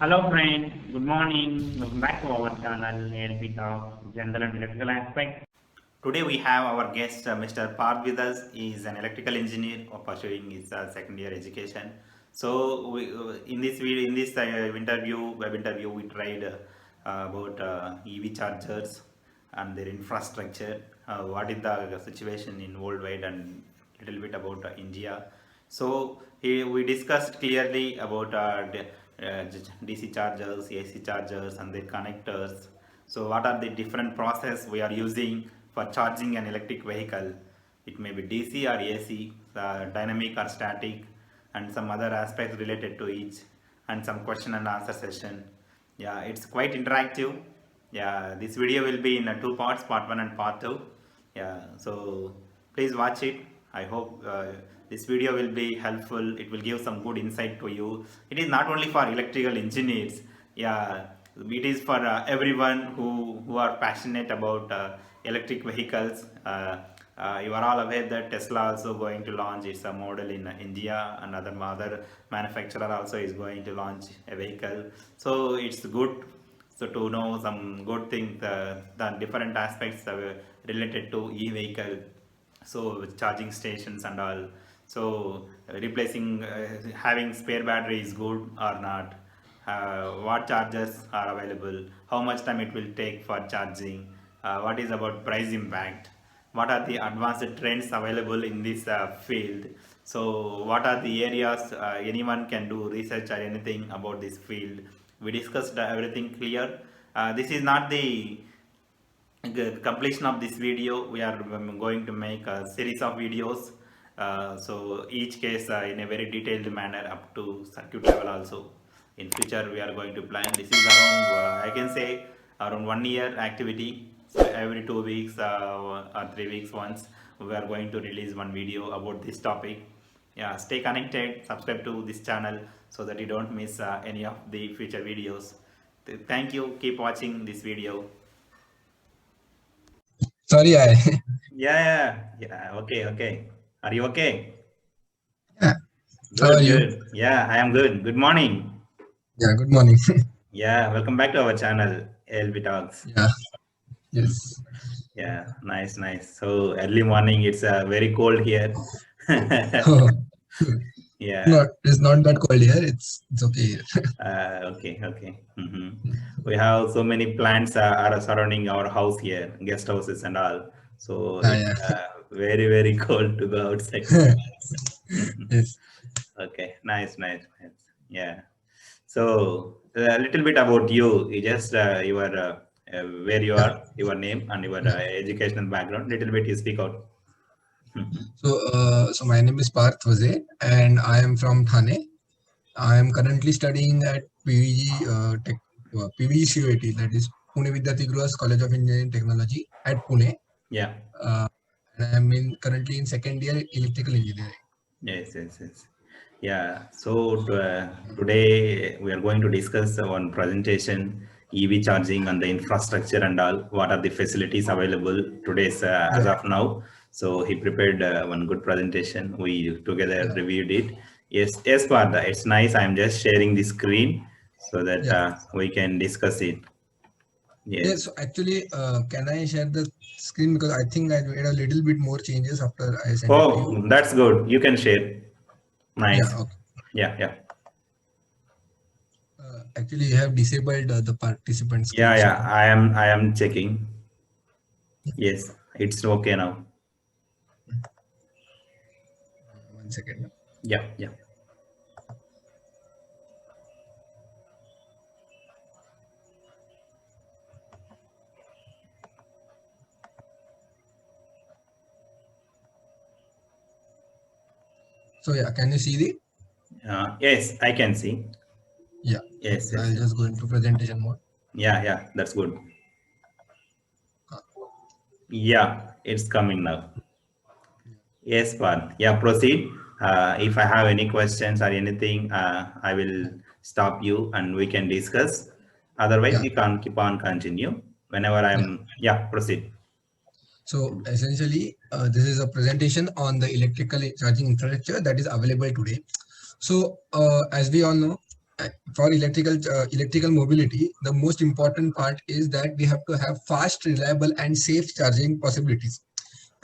Hello friends, good morning. Welcome back to our channel where we talk general and electrical aspects. Today we have our guest, Mr. Parth with us. He is an electrical engineer pursuing his second year education. So in this video, in this web interview, we tried about EV chargers and their infrastructure. What is the situation in worldwide and little bit about India. So we discussed clearly about DC chargers, AC chargers, and their connectors. So what are the different process we are using for charging an electric vehicle? It may be DC or AC, dynamic or static, and some other aspects related to each, and some question and answer session. Yeah, it's quite interactive. Yeah, this video will be in two parts, part one and part two. Yeah, so please watch it. I hope this video will be helpful. It will give some good insight to you. It is not only for electrical engineers. Yeah, it is for everyone who are passionate about electric vehicles. You are all aware that Tesla also going to launch its a model in India. Another other manufacturer also is going to launch a vehicle. So it's good to know some good things, the different aspects related to e-vehicle, so charging stations and all. So replacing, having spare battery is good or not, what chargers are available, how much time it will take for charging, what is about price impact, what are the advanced trends available in this field. So what are the areas anyone can do research or anything about this field. We discussed everything clear. This is not the completion of this video. We are going to make a series of videos, so each case in a very detailed manner up to circuit level also. In future we are going to plan. This is around I can say around 1 year activity. So every 2 weeks or 3 weeks once we are going to release one video about this topic. Yeah, stay connected, subscribe to this channel so that you don't miss any of the future videos. Thank you, keep watching this video. Sorry, I Yeah. Okay, okay. Are you okay? yeah. How Good, are you? good. Yeah, I am good. Good morning. Yeah, good morning. Yeah, welcome back to our channel, LB Talks. Yeah, yes. Yeah, nice, nice. So early morning, it's very cold here. Oh, Yeah. it's not that cold here. It's okay here. Okay, okay. We have so many plants are surrounding our house here, guest houses and all. So Ah, it's yeah. very, very cold to go outside. Yes. Okay, nice, nice, nice. Yeah. So a little bit about you. You just your where you Yeah. are, your name, and your educational background. Little bit you speak out. So my name is Parth Vaze, and I am from Thane. I am currently studying at PVG PVG CUIT, that is Pune Vidyarthi Gruhas College of Engineering Technology at Pune. Yeah. Uh, and I am currently in second year electrical engineering. Yes, yes, yes. Yeah. So today we are going to discuss one presentation, EV charging and the infrastructure and all. What are the facilities available today's as Yeah. of now? So he prepared one good presentation. We together Yeah. reviewed it. Yes, yes, Partha. It's nice. I'm just sharing the screen so that Yeah. we can discuss it. Yeah, Yes. so actually, can I share the screen because I think I made a little bit more changes after I sent it to you. Oh, that's good. You can share. Yeah, Nice. okay. Yeah, yeah. Actually, you have disabled the participant Yeah, screen yeah. share. I am checking. Yes, it's okay now. 1 second. Yeah, yeah. So yeah, can you see the? Yes, I can see. Yeah. Yes, I'll yes. just go into presentation mode. Yeah, yeah. That's good. Uh, Yeah, it's coming now. Yes, Pan. Yeah, proceed. If I have any questions or anything, I will stop you and we can discuss. Otherwise, Yeah, you can keep on continue. Whenever yeah. I'm, yeah, proceed. So essentially, this is a presentation on the electrical charging infrastructure that is available today. So as we all know, for electrical mobility, the most important part is that we have to have fast, reliable, and safe charging possibilities,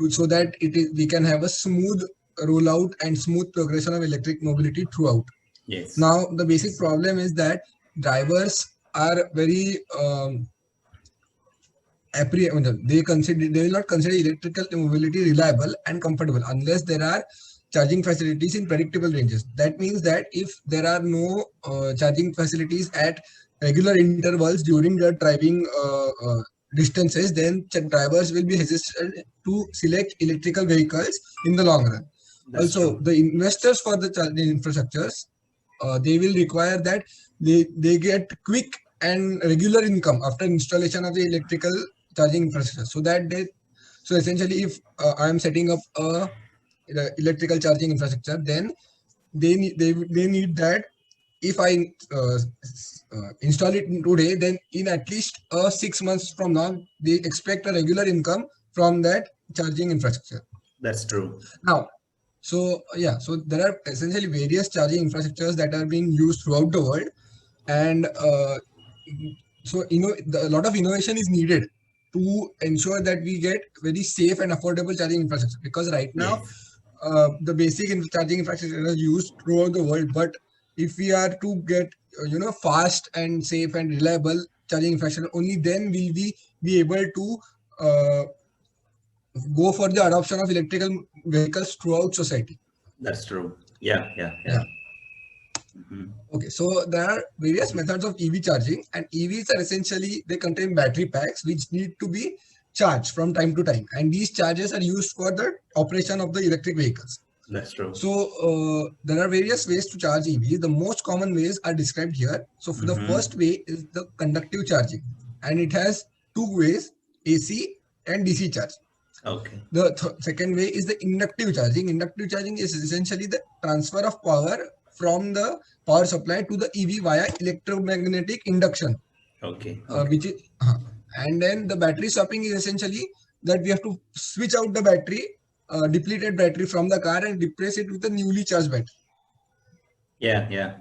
so that we can have a smooth rollout and smooth progression of electric mobility throughout. Yes. Now, the basic problem is that drivers are very they will not consider electrical mobility reliable and comfortable unless there are charging facilities in predictable ranges. That means that if there are no charging facilities at regular intervals during the driving distances, then drivers will be hesitant to select electrical vehicles in the long run. That's Also, true. the investors for the charging infrastructures, they will require that they get quick and regular income after installation of the electrical charging infrastructure, so essentially, if I am setting up a electrical charging infrastructure, then they need that if I install it today, then in at least 6 months from now, they expect a regular income from that charging infrastructure. That's true. Now, so there are essentially various charging infrastructures that are being used throughout the world, and a lot of innovation is needed to ensure that we get very safe and affordable charging infrastructure. Because right now, Yes. the basic charging infrastructure is used throughout the world, but if we are to get fast and safe and reliable charging infrastructure, only then will we be able to go for the adoption of electrical vehicles throughout society. That's true. Yeah. Mm-hmm. Okay, so there are various methods of EV charging, and EVs are essentially, they contain battery packs which need to be charged from time to time, and these charges are used for the operation of the electric vehicles. That's true. So there are various ways to charge EVs. The most common ways are described here. So for the first way is the conductive charging, and it has two ways, AC and DC charge. Okay. The second way is the inductive charging. Inductive charging is essentially the transfer of power from the power supply to the EV via electromagnetic induction. Okay. Which is, and then the battery swapping is essentially that we have to switch out the battery, depleted battery from the car, and replace it with a newly charged battery. Yeah.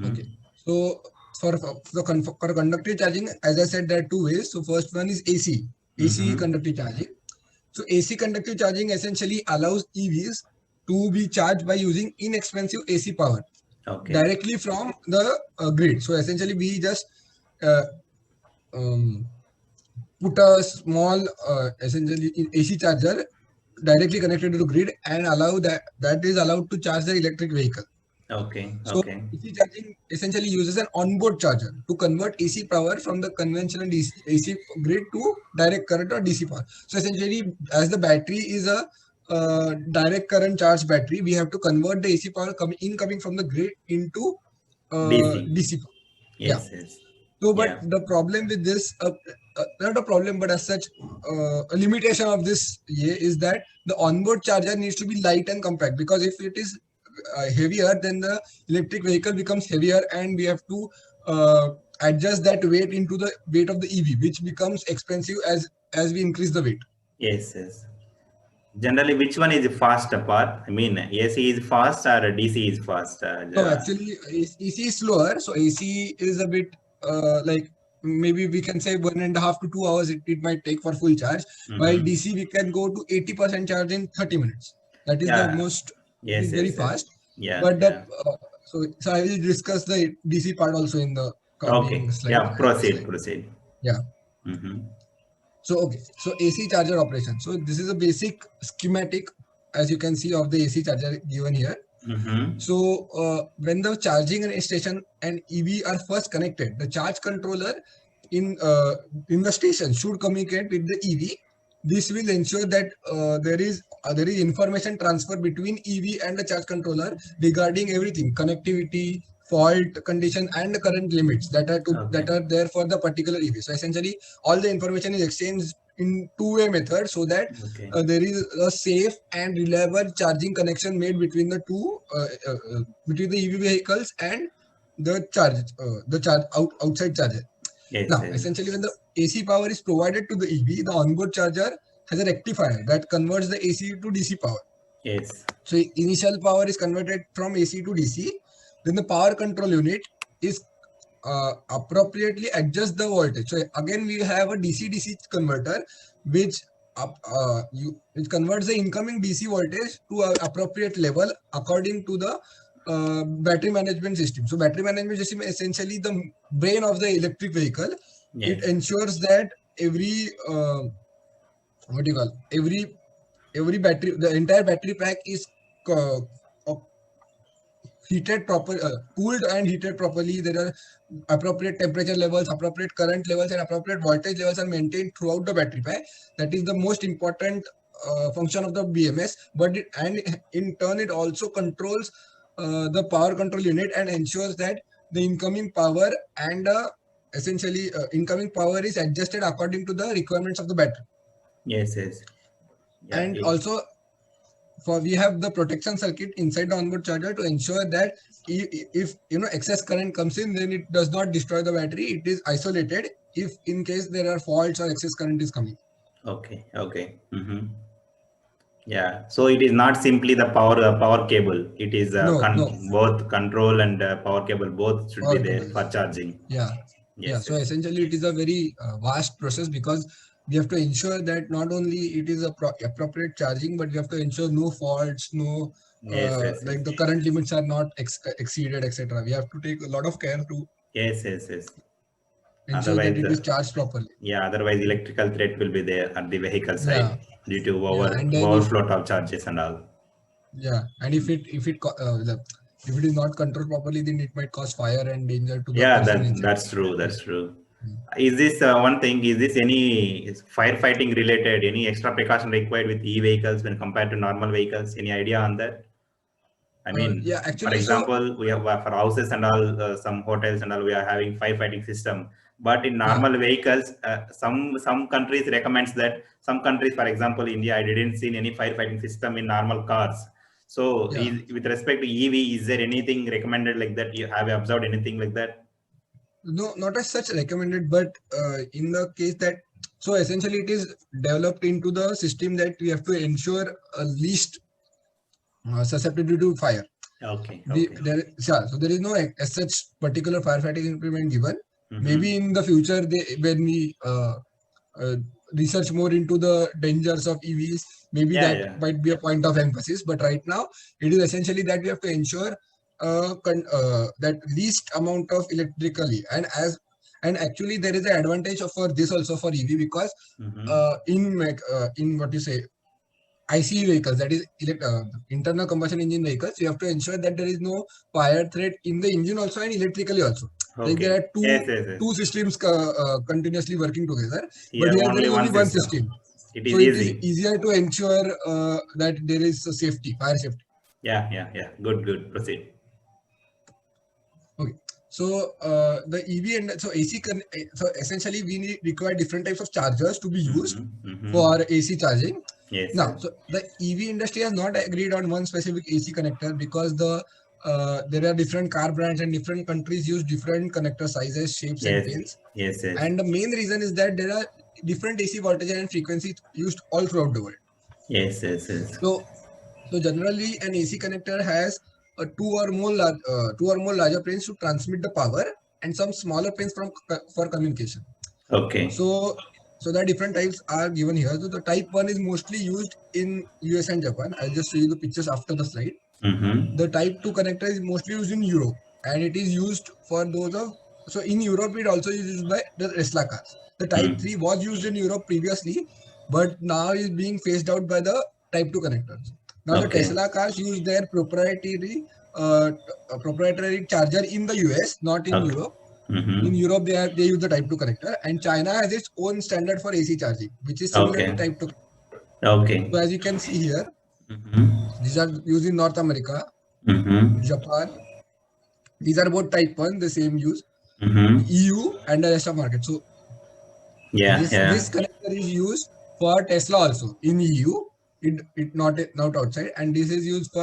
Okay. So for conductive charging, as I said, there are two ways. So first one is AC conductive charging. So AC conductive charging essentially allows EVs to be charged by using inexpensive AC power directly from the grid. So essentially, we just put a small essentially AC charger directly connected to the grid and allow that is allowed to charge the electric vehicle. Okay. So AC charging essentially uses an onboard charger to convert AC power from the conventional AC grid to direct current or DC power. So essentially, as the battery is a direct current charge battery, we have to convert the AC power incoming from the grid into DC power. Yes. So, but the problem with this, not a problem, but as such, a limitation of this is that the onboard charger needs to be light and compact, because if it is heavier, then the electric vehicle becomes heavier, and we have to adjust that weight into the weight of the EV, which becomes expensive as we increase the weight. Yes. Generally, which one is the faster part? I mean, AC is fast or DC is fast? No, actually, AC is slower. So AC is a bit like maybe we can say 1.5 to 2 hours it might take for full charge. While DC we can go to 80% charge in 30 minutes. That is the most very fast. Yeah. But so I will discuss the DC part also in the coming slide. Yeah. Proceed. Yeah. So AC charger operation. So this is a basic schematic, as you can see, of the AC charger given here. So when the charging station and EV are first connected, the charge controller in the station should communicate with the EV. This will ensure that there is information transfer between EV and the charge controller regarding everything: connectivity, fault condition, and the current limits that are there for the particular EV. So essentially, all the information is exchanged in two-way method, so that there is a safe and reliable charging connection made between the between the EV vehicles and the outside charger. Now, essentially, when the AC power is provided to the EV, the onboard charger has a rectifier that converts the AC to DC power. Yes. So initial power is converted from AC to DC. then the power control unit is appropriately adjust the voltage. So again, we have a DC-DC converter which which converts the incoming DC voltage to an appropriate level according to the battery management system. So battery management system is essentially the brain of the electric vehicle. Yes. It ensures that every every battery, the entire battery pack is heated cooled and heated properly. There are appropriate temperature levels, appropriate current levels, and appropriate voltage levels are maintained throughout the battery pack. That is the most important function of the BMS. But in turn, it also controls the power control unit and ensures that the incoming power and essentially incoming power is adjusted according to the requirements of the battery. Yes. Yeah, and also, we have the protection circuit inside the onboard charger to ensure that if excess current comes in, then it does not destroy the battery. It is isolated if in case there are faults or excess current is coming. Okay. Yeah, so it is not simply the power cable. It is both control and power cable, both should be there for charging. Yes. So essentially it is a very vast process, because we have to ensure that not only it is appropriate charging, but we have to ensure no faults, like the current limits are not exceeded, etc. We have to take a lot of care to ensure that it is charged properly. Yeah, otherwise electrical threat will be there at the vehicle side due to overflow of charges and all. Yeah, and if it is not controlled properly, then it might cause fire and danger to the person. That's true. Is this one thing? Is this any firefighting related? Any extra precaution required with e-vehicles when compared to normal vehicles? Any idea on that? I mean, actually, for example, we have for houses and all, some hotels and all, we are having firefighting system. But in normal vehicles, some countries recommends that. Some countries, for example, India, I didn't see any firefighting system in normal cars. So, with respect to EV, is there anything recommended like that? You have observed anything like that? No, not as such recommended, but in the case that, so essentially it is developed into the system that we have to ensure a least susceptibility to fire. Okay. So there is no as such particular firefighting implement given. Maybe in the future, when we research more into the dangers of EVs, maybe might be a point of emphasis. But right now, it is essentially that we have to ensure that least amount of electrically, and actually there is an advantage for this also for EV, because in what you say, ICE vehicles, that is internal combustion engine vehicles, you have to ensure that there is no fire threat in the engine also and electrically also. Like there are two systems continuously working together, but here there is only one system. It is easier to ensure that there is a fire safety. Yeah. Good. Proceed. Okay. So the EV and so AC so essentially we require different types of chargers to be used for AC charging. Yes. Now, so the EV industry has not agreed on one specific AC connector, because there are different car brands and different countries use different connector sizes, shapes, and pins. Yes. And the main reason is that there are different AC voltage and frequencies used all throughout the world. Yes. So generally an AC connector has two or more larger pins to transmit the power, and some smaller pins for communication. Okay. So the different types are given here. So the type 1 is mostly used in US and Japan. I'll just show you the pictures after the slide. The type 2 connector is mostly used in Europe, and it is used for so in Europe it also is used by the Tesla cars. The type 3 was used in Europe previously, but now is being phased out by the type 2 connectors. Now the Tesla cars use their proprietary charger in the US, not in Europe. In Europe, they use the type 2 connector, and China has its own standard for AC charging, which is similar to type 2. Okay. So as you can see here, these are used in North America, Japan. These are both type 1, the same use, EU and the rest of market. So this connector is used for Tesla also in EU. It not outside, and this is used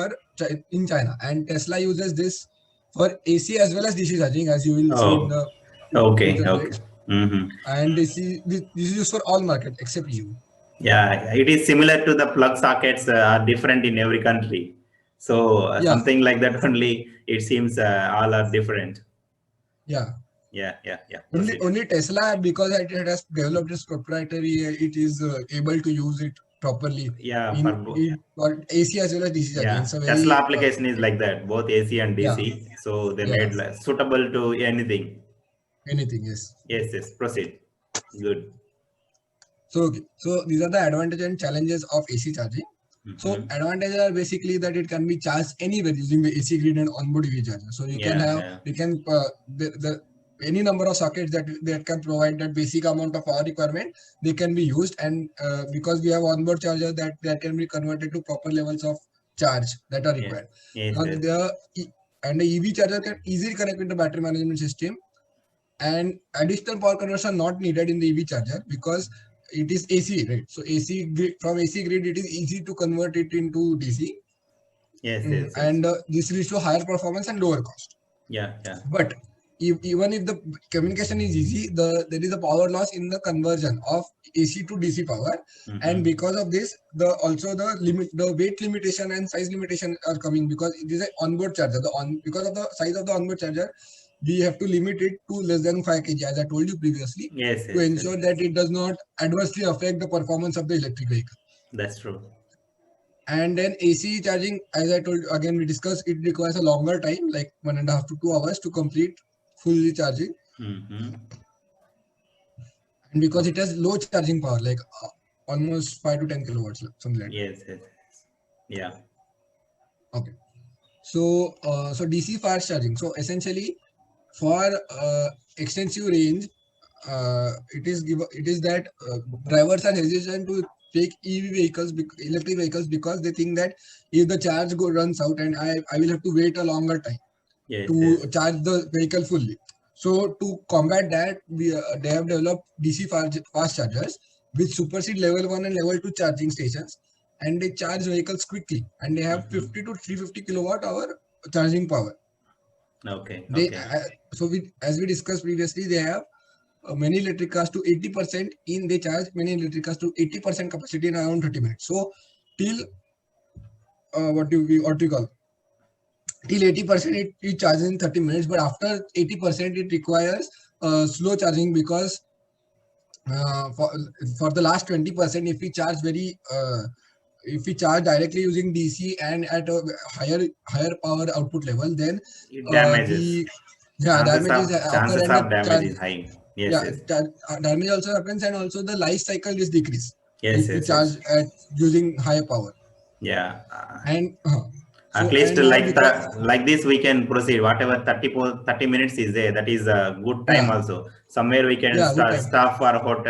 in China, and Tesla uses this for AC as well as DC charging, as you will see in the and this is used for all markets except EU. Yeah, it is similar to the plug sockets are different in every country. So Yeah. something like that only. It seems all are different. Yeah. Yeah. Only Proceed. Tesla, because it has developed its proprietary, it is able to use it properly Yeah, for AC as well as DC charging. yeah. It's a Tesla very application is like that, both AC and yeah, DC. So they yeah, made suitable to anything. anything, yes. Yes. Proceed. Good. So okay, so these are the advantages and challenges of AC charging. So Mhm. advantages are basically that it can be charged anywhere using the AC grid and onboard EV charger. So you can the any number of sockets that can provide that basic amount of power requirement, they can be used, and because we have onboard charger that can be converted to proper levels of charge that are Yeah. required. Yes. Now Yes. and the EV charger can easily connect with the battery management system, and additional power conversion are not needed in the EV charger because it is AC, right? So from AC grid, it is easy to convert it into DC, Yes. and this leads to higher performance and lower cost. Yeah. But even if the communication is easy, there is a power loss in the conversion of AC to DC power, and Mhm. because of this, the weight limitation and size limitation are coming because it is an onboard charger. Because of the size of the onboard charger, we have to limit it to less than 5 kg, as I told you previously, to Yes. ensure that it does not adversely affect the performance of the electric vehicle. That's true. And then AC charging, as I told again, we discussed, it requires a longer time, like 1.5 to 2 hours to complete fully charging. Mm-hmm. And because Oh, it has low charging power, like almost 5 to 10 kilowatts, something like that. yes. Yeah. Okay. So DC fast charging. So essentially, for extensive range, it is that drivers are hesitant to take electric vehicles, because they think that if the charge runs out, and I will have to wait a longer time Yes. to charge the vehicle fully. So to combat that, they have developed DC fast chargers which supersede level 1 and level 2 charging stations, and they charge vehicles quickly, and they have Mm-hmm. 50 to 350 kilowatt hour charging power. They Okay. as we discussed previously, they have many electric cars to 80% in they charge many electric cars to 80% capacity in around 30 minutes. So till what do you call, till 80% it charges in 30 minutes, but after 80% it requires slow charging, because uh, for for the last 20%, if we charge directly using DC and at a higher power output level, then It damages. the damages occur, Chances and the of damage charge is high. Yes. damage also happens, and also the life cycle is decreased if we charge Yes. at using higher power. Yeah. And At so least and now like the because like this we can proceed. Whatever 30 minutes is there, that is a good time yeah also. Somewhere we can good time, stop for hot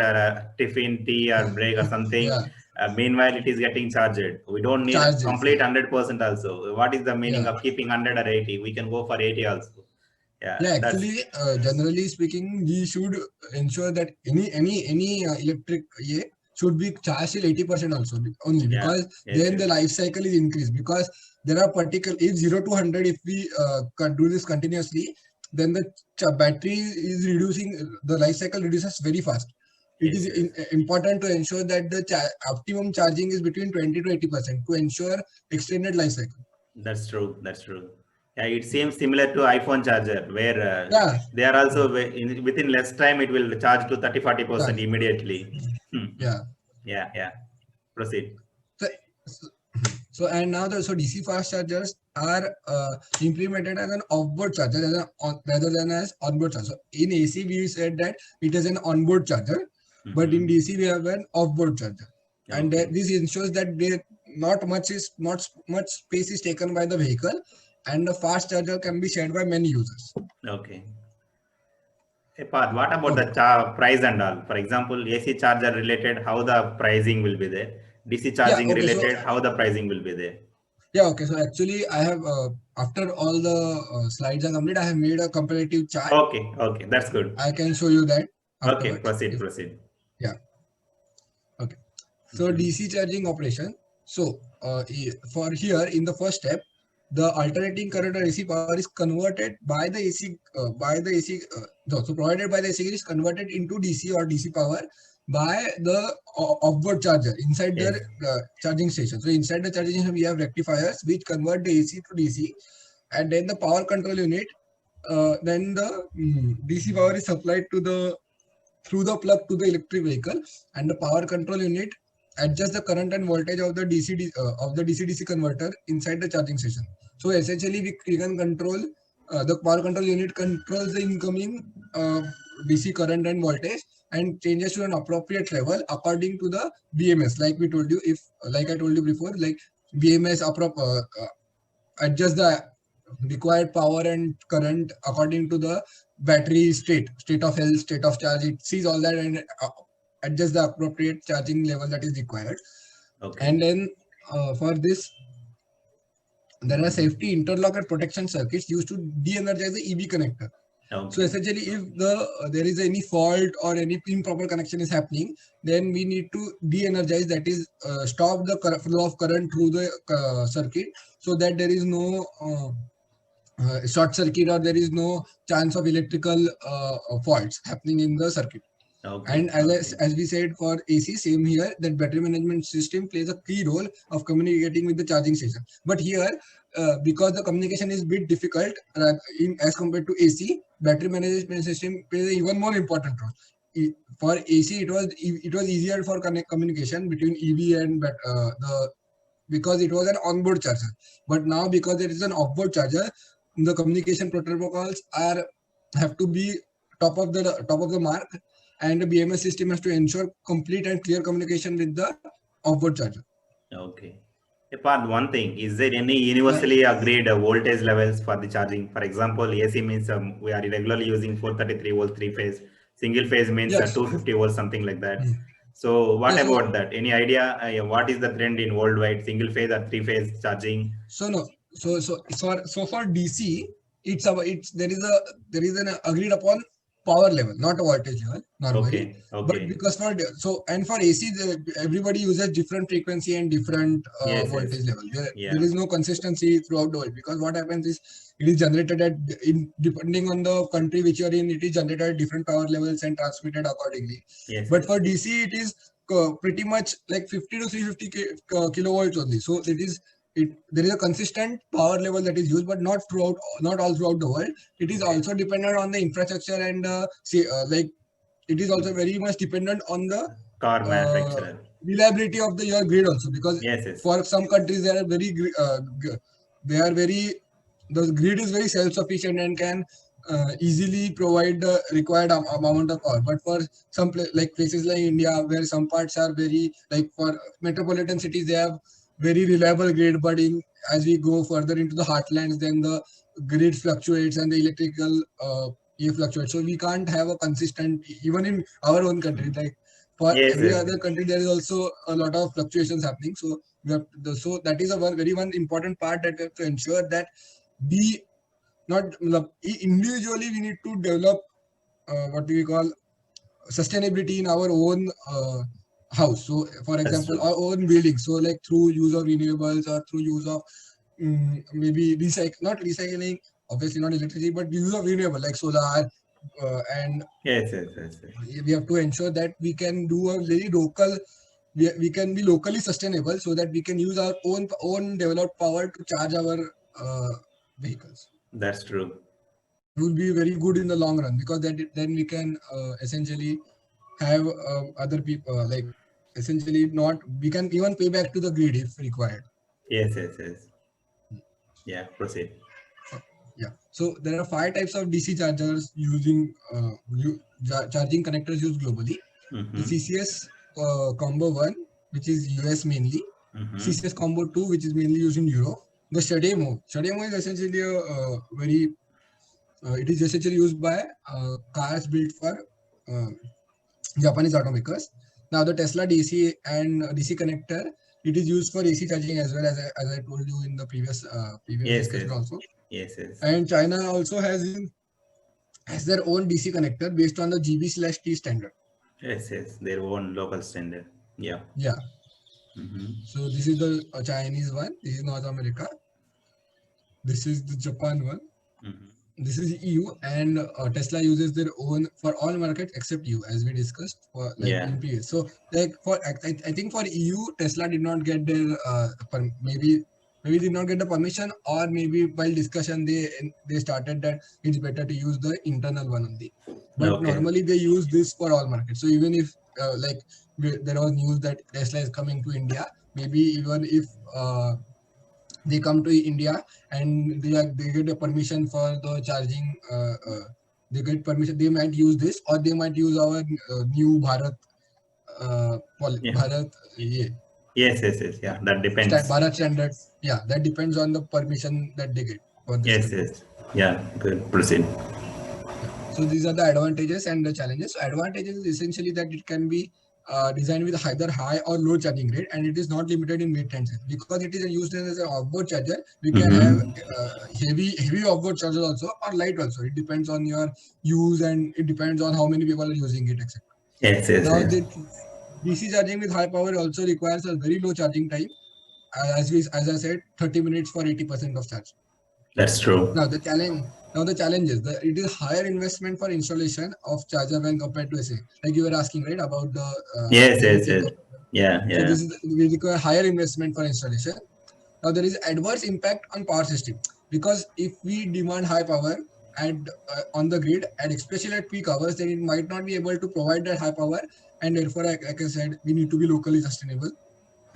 tiffin, tea or break or something. yeah, Meanwhile, it is getting charged. We don't need charges, complete 100% also. What is the meaning yeah. of keeping 100 or 80? We can go for 80 also. Yeah, Yeah, that's actually, generally speaking, we should ensure that any electric should be charged till 80% also, only, yeah. because then the life cycle is increased. Because there are particular, if 0 to 100, if we do this continuously, then the battery is reducing, the life cycle reduces very fast. It is Yes. important to ensure that the optimum charging is between 20 to 80% to ensure extended life cycle. That's true. Yeah, it seems similar to iPhone charger where Yeah, they are also within less time it will charge to 30-40% charge. immediately. Yeah. Yeah. Proceed. So, so and now so DC fast chargers are implemented as an offboard charger rather than as onboard charger. So in AC we said that it is an onboard charger, but in Mhm. DC we have an offboard charger, and Okay. this ensures that not much space is taken by the vehicle, and the fast charger can be shared by many users. Okay. Hey, Parth, what about the Okay. price and all? For example, AC charger related, how the pricing will be there? DC Yeah. charging Okay. So related, how the pricing will be there? yeah. Okay. So actually, I have after all the slides are complete, I have made a comparative chart. Okay, that's good. I can show you that Okay, afterwards. proceed. Yeah. Okay. So DC charging operation. So for here in the first step, the alternating current or AC power is converted by the AC so provided by the AC is converted into DC or DC power by the offboard charger inside Yes. the charging station. So inside the charging station, we have rectifiers which convert the AC to DC, and then the power control unit. Then the DC power is supplied to the through the plug to the electric vehicle, and the power control unit adjusts the current and voltage of the DC-DC converter inside the charging station. So essentially, we can control the power control unit controls the incoming DC current and voltage and changes to an appropriate level according to the BMS. Like we told you, like I told you before, like BMS adjust the required power and current according to the battery state of health, state of charge. It sees all that and adjust the appropriate charging level that is required. Okay. And then for this, there are safety interlock and protection circuits used to de-energize the EV connector. Okay. So essentially, if there is any fault or any improper connection is happening, then we need to de-energize, that is stop the flow of current through the circuit, so that there is no short circuit or there is no chance of electrical faults happening in the circuit. Okay. And as we said for AC, same here, that battery management system plays a key role of communicating with the charging station. But here, because the communication is a bit difficult as compared to AC, battery management system plays an even more important role. For AC, it was easier for communication between EV and because it was an onboard charger. But now, because there is an offboard charger, the communication protocols have to be top of the mark, and the BMS system has to ensure complete and clear communication with the offboard charger. Okay. Apart one thing, is there any universally agreed voltage levels for the charging? For example, AC means we are regularly using 433 volts 3-phase. Single phase means Yes. 250 volts, something like that. So what Yes, about that? Any idea what is the trend in worldwide single phase or 3-phase charging? So no. So for DC, there is an agreed upon power level, not a voltage level normally. Okay. But because for AC, everybody uses different frequency and different voltage level. There is no consistency throughout the world, because what happens is it is generated depending on the country which you are in, it is generated at different power levels and transmitted accordingly. Yes. But for DC, it is pretty much like 50 to 350 kilovolts only. So there is a consistent power level that is used, but not all throughout the world. It is also dependent on the infrastructure and it is also very much dependent on the car manufacturer reliability of your grid also, because for some countries the grid is very self-sufficient and can easily provide the required amount of power. But for some places like India, where some parts are very, like for metropolitan cities, they have very reliable grid, but as we go further into the heartlands, then the grid fluctuates and the electrical fluctuates. So we can't have a consistent, even in our own country, like for every other country, there is also a lot of fluctuations happening. So that is one important part that we have to ensure that individually we need to develop what we call sustainability in our own house. So for example, our own building, so like through use of renewables or through use of maybe not recycling, obviously not electricity, but use of renewable like solar and we have to ensure that we can do a very local, we can be locally sustainable, so that we can use our own developed power to charge our vehicles. That's true. It will be very good in the long run, because then we can essentially have other people we can even pay back to the grid if required. Yes. Yeah, proceed. Yeah. So there are 5 types of DC chargers using charging connectors used globally. The CCS Combo 1, which is US mainly. CCS Combo 2, which is mainly used in Europe. The CHAdeMO is essentially it is essentially used by cars built for Japanese automakers. Now the Tesla DC and DC connector, it is used for AC charging as well, as I told you in the previous discussion also. Yes. And China also has their own DC connector based on the GB/T standard. Yes, their own local standard. Yeah. So this is the Chinese one. This is North America. This is the Japan one. this is EU, and Tesla uses their own for all markets except EU, as we discussed for like Yeah. in previous. So like for I think for EU, Tesla did not get their maybe did not get the permission, or maybe while discussion they started that it's better to use the internal one only. But Okay. normally they use this for all markets. So even if there was news that Tesla is coming to India, maybe even if they come to India and they get a permission for the charging. They get permission. They might use this, or they might use our new Bharat Yeah. Bharat Yes. Yeah. That depends. Bharat standard. Yeah, that depends on the permission that they get for this Yes. country. Yes. Yeah. Good. Proceed. Yeah. So these are the advantages and the challenges. So advantages is essentially that it can be designed with either high or low charging rate, and it is not limited in weight and size. Because it is used as an offboard charger, we can have heavy offboard charger also, or light also. It depends on your use, and it depends on how many people are using it, etc. Yes. Now Yes. the DC charging with high power also requires a very low charging time. As I said, 30 minutes for 80% of charge. That's true. Now the challenge is that it is higher investment for installation of charger when compared to SA. Like you were asking, right, about the Yes. everything. Yeah. So this is we require higher investment for installation. Now there is adverse impact on power system, because if we demand high power and on the grid, and especially at peak hours, then it might not be able to provide that high power, and therefore, like I said, we need to be locally sustainable.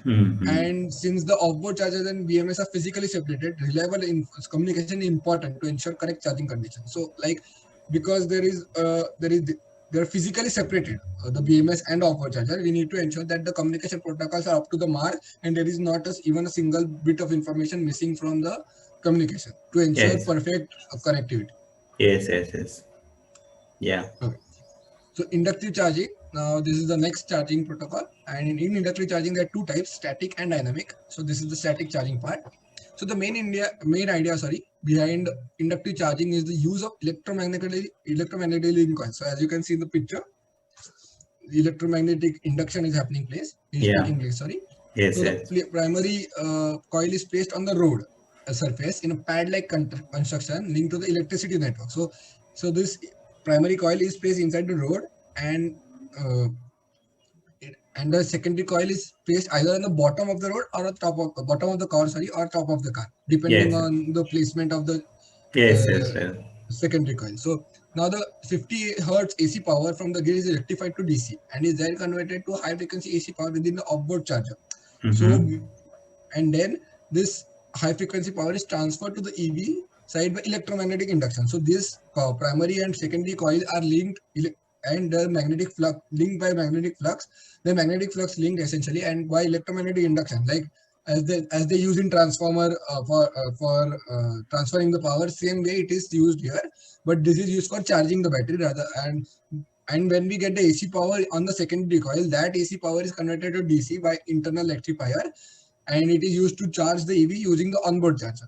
And since the offboard chargers and BMS are physically separated, reliable communication is important to ensure correct charging conditions. So, like, because they're physically separated, the BMS and offboard charger, we need to ensure that the communication protocols are up to the mark, and there is not even a single bit of information missing from the communication to ensure Yes. perfect connectivity. Yes. Yeah. Okay. So inductive charging. Now this is the next charging protocol, and in inductive charging there are two types: static and dynamic. So this is the static charging part. So the main idea behind inductive charging is the use of electromagnetic link coils. So as you can see in the picture, the electromagnetic induction is happening place. Taking place. Sorry. Yes. So the primary coil is placed on the road surface in a pad-like construction linked to the electricity network. So this primary coil is placed inside the road, and the secondary coil is placed either on the bottom of the road or on bottom of the car, or top of the car, depending on the placement of the secondary coil. So now the 50 hertz AC power from the grid is rectified to DC and is then converted to high frequency AC power within the offboard charger. So, and then this high frequency power is transferred to the EV side by electromagnetic induction. So this primary and secondary coils are linked, and the magnetic flux linked by magnetic flux. The magnetic flux linked essentially, and by electromagnetic induction, like as they use in transformer for transferring the power. Same way it is used here, but this is used for charging the battery rather. And when we get the AC power on the secondary coil, that AC power is converted to DC by internal rectifier, and it is used to charge the EV using the onboard charger.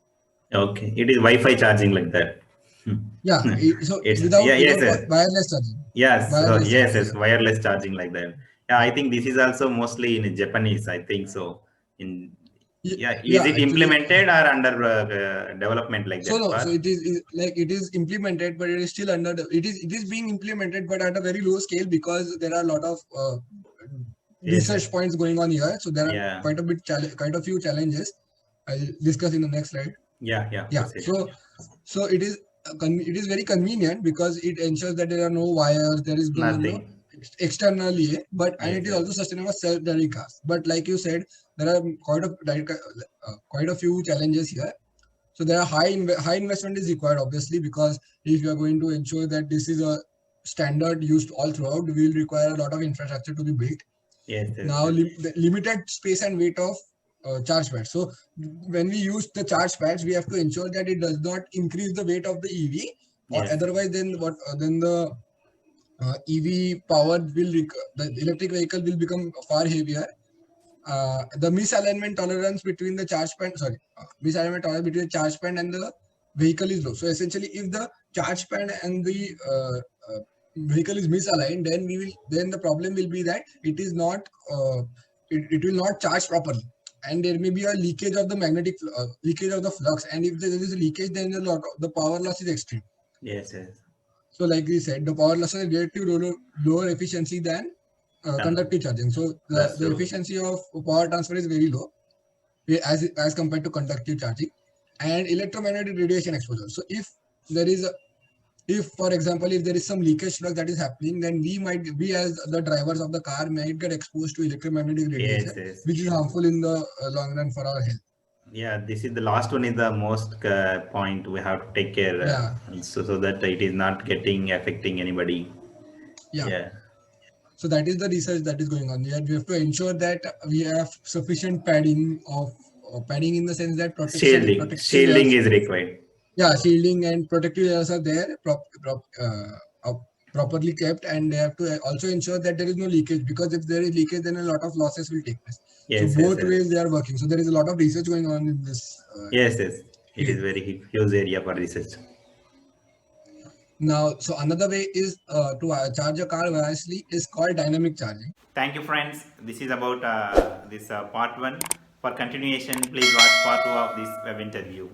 Okay, it is Wi-Fi charging like that. Yeah, so without wireless charging. Yes, wireless charging like that. Yeah, I think this is also mostly in Japanese. I think so. Is it implemented or under development like that? So it is implemented, but it is still under it is being implemented, but at a very low scale, because there are a lot of research points going on here. So there are quite a few challenges. I'll discuss in the next slide. Yeah. So it is very convenient because it ensures that there are no wires, there is nothing externally, and it is also sustainable self-driving cars. But like you said, there are quite a few challenges here. So there are high investment is required, obviously, because if you are going to ensure that this is a standard used all throughout, we will require a lot of infrastructure to be built. Now, the limited space and weight of charge pads. So when we use the charge pads, we have to ensure that it does not increase the weight of the EV, or otherwise then the EV power the electric vehicle will become far heavier. The misalignment tolerance between the charge pad, misalignment tolerance between the charge pad and the vehicle is low. So essentially, if the charge pad and the vehicle is misaligned, then the problem will be that it is not it will not charge properly, and there may be a leakage of the leakage of the flux. And if there is a leakage, then the power loss is extreme. Yes, yes. So like we said, the power loss is relatively lower efficiency than conductive charging. So That's the true. efficiency of power transfer is very low as compared to conductive charging and electromagnetic radiation exposure. So there is a if for example if there is some leakage flux that is happening, then we as the drivers of the car might get exposed to electromagnetic radiation, Yes, yes. which is harmful in the long run for our health. Yeah, this is the last one is the most point we have to take care, Yeah, so that it is not getting affecting anybody. yeah. Yeah. So that is the research that is going on. We have to ensure that we have sufficient padding in the sense that protective Shielding layers, is required. yeah, shielding and protective layers are there properly kept, and they have to also ensure that there is no leakage, because if there is leakage, then a lot of losses will take place. So Yes, yes, both ways yes. they are working. So there is a lot of research going on in this Yes, yes. It is field. very huge area for research. Now, so another way is to charge a car wirelessly is called dynamic charging. Thank you, friends. This is about this part one. For continuation, please watch part two of this web interview.